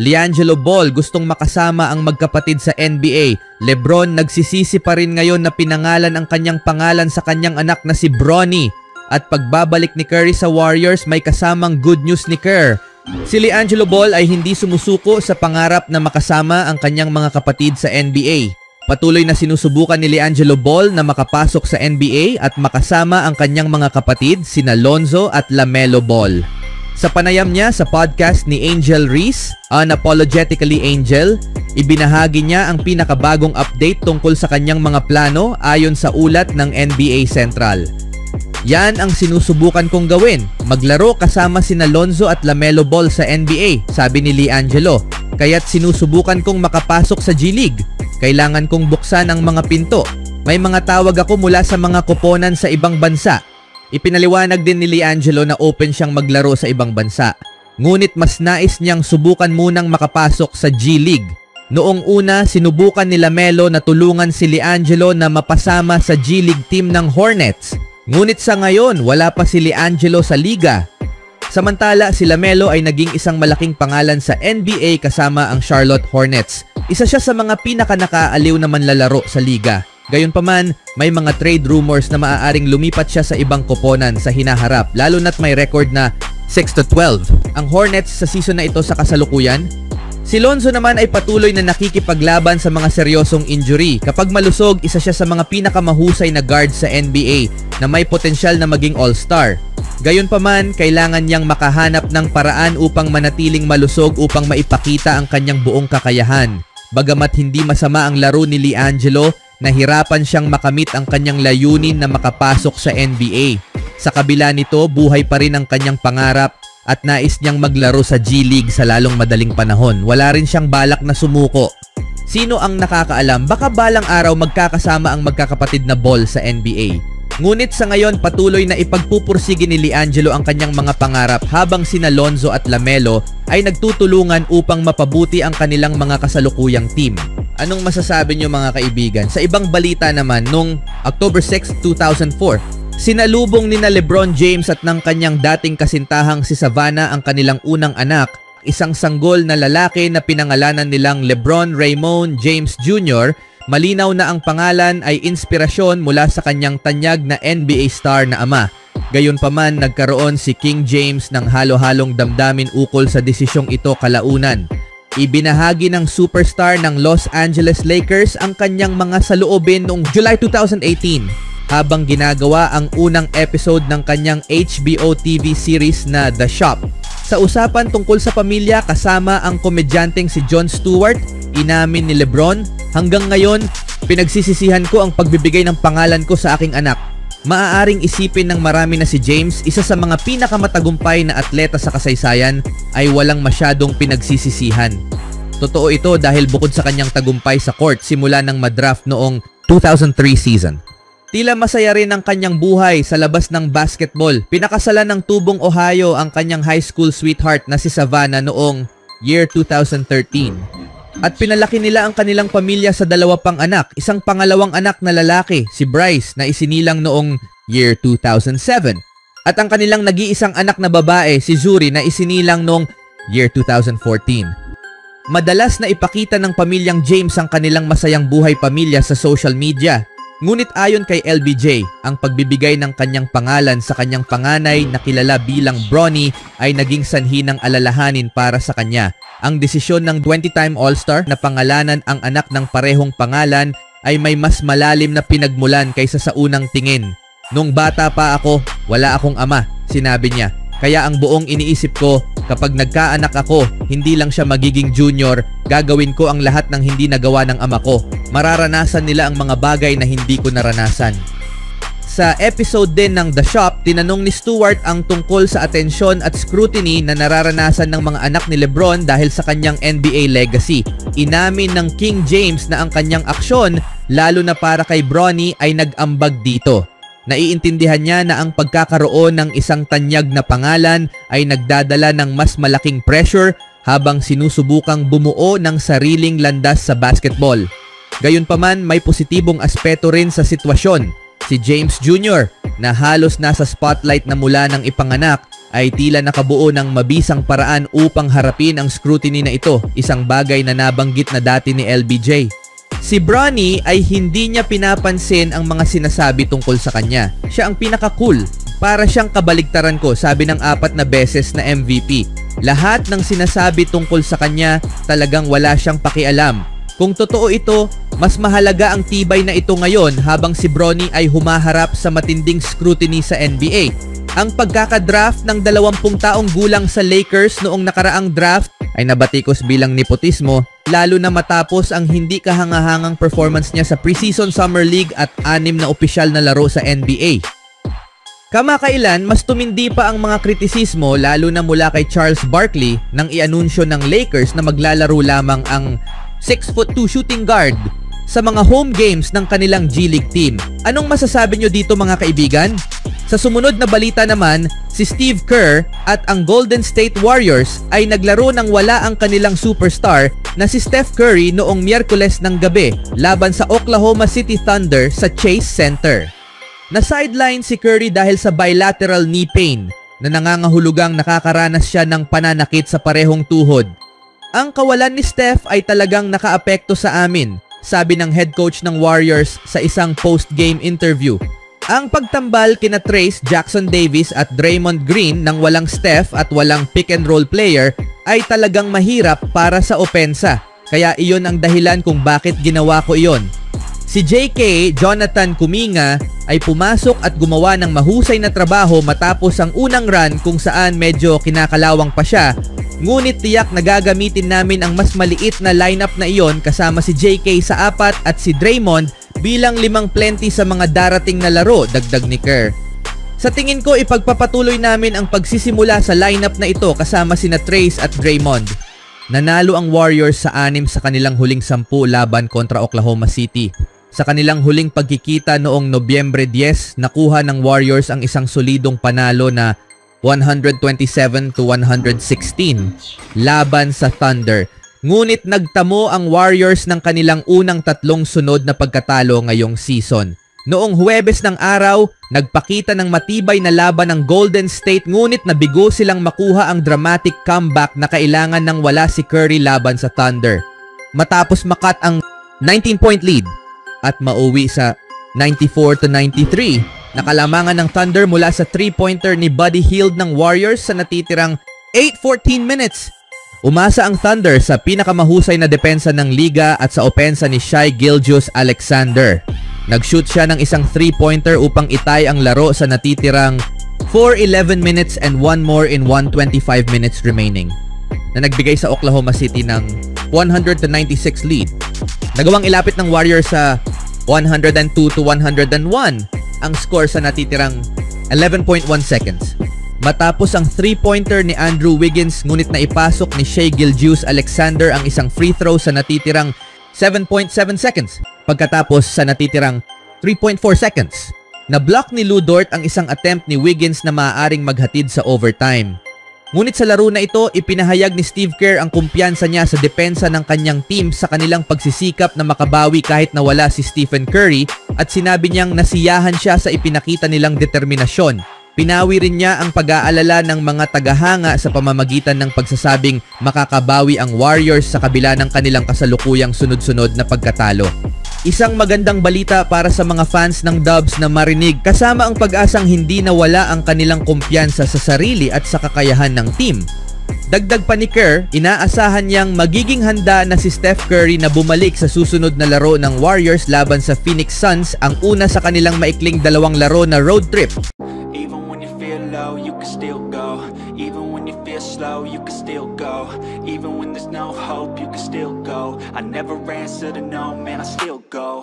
LiAngelo Ball gustong makasama ang magkapatid sa NBA. LeBron nagsisisi pa rin ngayon na pinangalan ang kanyang pangalan sa kanyang anak na si Bronny. At pagbabalik ni Curry sa Warriors, may kasamang good news ni Kerr. Si LiAngelo Ball ay hindi sumusuko sa pangarap na makasama ang kanyang mga kapatid sa NBA. Patuloy na sinusubukan ni LiAngelo Ball na makapasok sa NBA at makasama ang kanyang mga kapatid sina Lonzo at LaMelo Ball. Sa panayam niya sa podcast ni Angel Reese, Unapologetically Angel, ibinahagi niya ang pinakabagong update tungkol sa kanyang mga plano ayon sa ulat ng NBA Central. Yan ang sinusubukan kong gawin, maglaro kasama sina Lonzo at LaMelo Ball sa NBA, sabi ni LiAngelo. Kaya't sinusubukan kong makapasok sa G League. Kailangan kong buksan ang mga pinto. May mga tawag ako mula sa mga koponan sa ibang bansa. Ipinaliwanag din ni LiAngelo na open siyang maglaro sa ibang bansa. Ngunit mas nais niyang subukan munang makapasok sa G League. Noong una, sinubukan ni LaMelo na tulungan si LiAngelo na mapasama sa G League team ng Hornets. Ngunit sa ngayon, wala pa si LiAngelo sa liga. Samantala, si LaMelo ay naging isang malaking pangalan sa NBA kasama ang Charlotte Hornets. Isa siya sa mga pinaka-nakaaliw na manlalaro sa liga. Gayunpaman, may mga trade rumors na maaaring lumipat siya sa ibang koponan sa hinaharap, lalo na't may record na 6-12 ang Hornets sa season na ito sa kasalukuyan. Si Lonzo naman ay patuloy na nakikipaglaban sa mga seryosong injury. Kapag malusog, isa siya sa mga pinakamahusay na guard sa NBA na may potensyal na maging all-star. Gayunpaman, kailangan niyang makahanap ng paraan upang manatiling malusog upang maipakita ang kanyang buong kakayahan. Bagamat hindi masama ang laro ni LiAngelo, nahirapan siyang makamit ang kanyang layunin na makapasok sa NBA. Sa kabila nito, buhay pa rin ang kanyang pangarap at nais niyang maglaro sa G League sa lalong madaling panahon. Wala rin siyang balak na sumuko. Sino ang nakakaalam, baka balang araw magkakasama ang magkakapatid na Ball sa NBA. Ngunit sa ngayon, patuloy na ipagpupursige ni LiAngelo ang kanyang mga pangarap habang sina Lonzo at LaMelo ay nagtutulungan upang mapabuti ang kanilang mga kasalukuyang team. Anong masasabi niyo mga kaibigan? Sa ibang balita naman, noong October 6, 2004, sinalubong ni na LeBron James at ng kanyang dating kasintahang si Savannah ang kanilang unang anak, isang sanggol na lalaki na pinangalanan nilang LeBron Raymond James Jr. Malinaw na ang pangalan ay inspirasyon mula sa kanyang tanyag na NBA star na ama. Gayunpaman, nagkaroon si King James ng halo-halong damdamin ukol sa desisyong ito kalaunan. Ibinahagi ng superstar ng Los Angeles Lakers ang kanyang mga saloobin noong July 2018 habang ginagawa ang unang episode ng kanyang HBO TV series na The Shop. Sa usapan tungkol sa pamilya kasama ang komedyanteng si Jon Stewart, inamin ni LeBron, "Hanggang ngayon, pinagsisisihan ko ang pagbibigay ng pangalan ko sa aking anak. Maaaring isipin ng marami na si James, isa sa mga pinakamatagumpay na atleta sa kasaysayan, ay walang masyadong pinagsisisihan. Totoo ito dahil bukod sa kanyang tagumpay sa court simula ng madraft noong 2003 season. Tila masaya rin ang kanyang buhay sa labas ng basketball. Pinakasalan ng Tubong, Ohio ang kanyang high school sweetheart na si Savannah noong year 2013. At pinalaki nila ang kanilang pamilya sa dalawa pang anak, isang pangalawang anak na lalaki, si Bryce, na isinilang noong year 2007. At ang kanilang nag-iisang anak na babae, si Zuri, na isinilang noong year 2014. Madalas na ipakita ng pamilyang James ang kanilang masayang buhay pamilya sa social media. Ngunit ayon kay LBJ, ang pagbibigay ng kanyang pangalan sa kanyang panganay na kilala bilang Bronny ay naging sanhi ng alalahanin para sa kanya. Ang desisyon ng 20-time All-Star na pangalanan ang anak ng parehong pangalan ay may mas malalim na pinagmulan kaysa sa unang tingin. "Nung bata pa ako, wala akong ama," sinabi niya. "Kaya ang buong iniisip ko, kapag nagkaanak ako, hindi lang siya magiging junior, gagawin ko ang lahat ng hindi nagawa ng ama ko. Mararanasan nila ang mga bagay na hindi ko naranasan." Sa episode din ng The Shop, tinanong ni Stewart ang tungkol sa atensyon at scrutiny na nararanasan ng mga anak ni LeBron dahil sa kanyang NBA legacy. Inamin ng King James na ang kanyang aksyon, lalo na para kay Bronny, ay nag-ambag dito. Naiintindihan niya na ang pagkakaroon ng isang tanyag na pangalan ay nagdadala ng mas malaking pressure habang sinusubukang bumuo ng sariling landas sa basketball. Gayunpaman, may positibong aspeto rin sa sitwasyon. Si James Jr. na halos nasa spotlight na mula ng ipanganak ay tila nakabuo ng mabisang paraan upang harapin ang scrutiny na ito, isang bagay na nabanggit na dati ni LBJ. Si Bronny ay hindi niya pinapansin ang mga sinasabi tungkol sa kanya. Siya ang pinaka-cool. Para siyang kabaligtaran ko, sabi ng 4 na beses na MVP. Lahat ng sinasabi tungkol sa kanya, talagang wala siyang pakialam. Kung totoo ito, mas mahalaga ang tibay na ito ngayon habang si Bronny ay humaharap sa matinding scrutiny sa NBA. Ang pagkakadraft ng 20 taong gulang sa Lakers noong nakaraang draft ay nabatikos bilang nepotismo, lalo na matapos ang hindi kahangahangang performance niya sa preseason Summer League at 6 na opisyal na laro sa NBA. Kamakailan, mas tumindi pa ang mga kritisismo lalo na mula kay Charles Barkley nang ianunsyo ng Lakers na maglalaro lamang ang 6'2" shooting guard sa mga home games ng kanilang G League team. Anong masasabi nyo dito mga kaibigan? Sa sumunod na balita naman, si Steve Kerr at ang Golden State Warriors ay naglaro ng wala ang kanilang superstar na si Steph Curry noong Miyerkules ng gabi laban sa Oklahoma City Thunder sa Chase Center. Na-sideline si Curry dahil sa bilateral knee pain na nangangahulugang nakakaranas siya ng pananakit sa parehong tuhod. Ang kawalan ni Steph ay talagang nakaapekto sa amin, sabi ng head coach ng Warriors sa isang post-game interview. Ang pagtambal kina Trace, Jackson Davis at Draymond Green nang walang Steph at walang pick-and-roll player ay talagang mahirap para sa opensa. Kaya iyon ang dahilan kung bakit ginawa ko iyon. Si JK, Jonathan Kuminga, ay pumasok at gumawa ng mahusay na trabaho matapos ang unang run kung saan medyo kinakalawang pa siya. Ngunit tiyak na gagamitin namin ang mas maliit na lineup na iyon kasama si JK sa 4 at si Draymond bilang 5 plenty sa mga darating na laro, dagdag ni Kerr. Sa tingin ko, ipagpapatuloy namin ang pagsisimula sa lineup na ito kasama sina Trace at Draymond. Nanalo ang Warriors sa 6 sa kanilang huling 10 laban kontra Oklahoma City. Sa kanilang huling pagkikita noong Nobyembre 10, nakuha ng Warriors ang isang solidong panalo na 127-116 laban sa Thunder. Ngunit nagtamo ang Warriors ng kanilang unang 3 sunod na pagkatalo ngayong season. Noong Huwebes ng araw, nagpakita ng matibay na laban ng Golden State ngunit nabigo silang makuha ang dramatic comeback na kailangan ng wala si Curry laban sa Thunder. Matapos makat ang 19-point lead at mauwi sa 94-93, nakalamangan ng Thunder mula sa 3-pointer ni Buddy Hield ng Warriors sa natitirang 8-14 minutes. Umasa ang Thunder sa pinakamahusay na depensa ng liga at sa opensa ni Shai Gilgeous-Alexander. Nag-shoot siya ng isang 3-pointer upang itay ang laro sa natitirang 4-11 minutes and 1 more in 125 minutes remaining, na nagbigay sa Oklahoma City ng 100-96 lead. Nagawang ilapit ng Warriors sa 102-101 ang score sa natitirang 11.1 seconds. Matapos ang 3-pointer ni Andrew Wiggins ngunit naipasok ni Shai Gilgeous-Alexander ang isang free throw sa natitirang 7.7 seconds. Pagkatapos sa natitirang 3.4 seconds, na-block ni Lu Dort ang isang attempt ni Wiggins na maaaring maghatid sa overtime. Ngunit sa laro na ito, ipinahayag ni Steve Kerr ang kumpiyansa niya sa depensa ng kanyang team sa kanilang pagsisikap na makabawi kahit na wala si Stephen Curry at sinabi niyang nasiyahan siya sa ipinakita nilang determinasyon. Pinawi rin niya ang pag-aalala ng mga tagahanga sa pamamagitan ng pagsasabing makakabawi ang Warriors sa kabila ng kanilang kasalukuyang sunod-sunod na pagkatalo. Isang magandang balita para sa mga fans ng Dubs na marinig kasama ang pag-asang hindi nawala ang kanilang kumpiyansa sa sarili at sa kakayahan ng team. Dagdag pa ni Kerr, inaasahan niyang magiging handa na si Steph Curry na bumalik sa susunod na laro ng Warriors laban sa Phoenix Suns, ang una sa kanilang maikling 2 laro na road trip. Even when you feel low, you can still go. Even when you feel slow, you can still go. Even when there's no hope, you can still go. I never answer to no, man, I still go.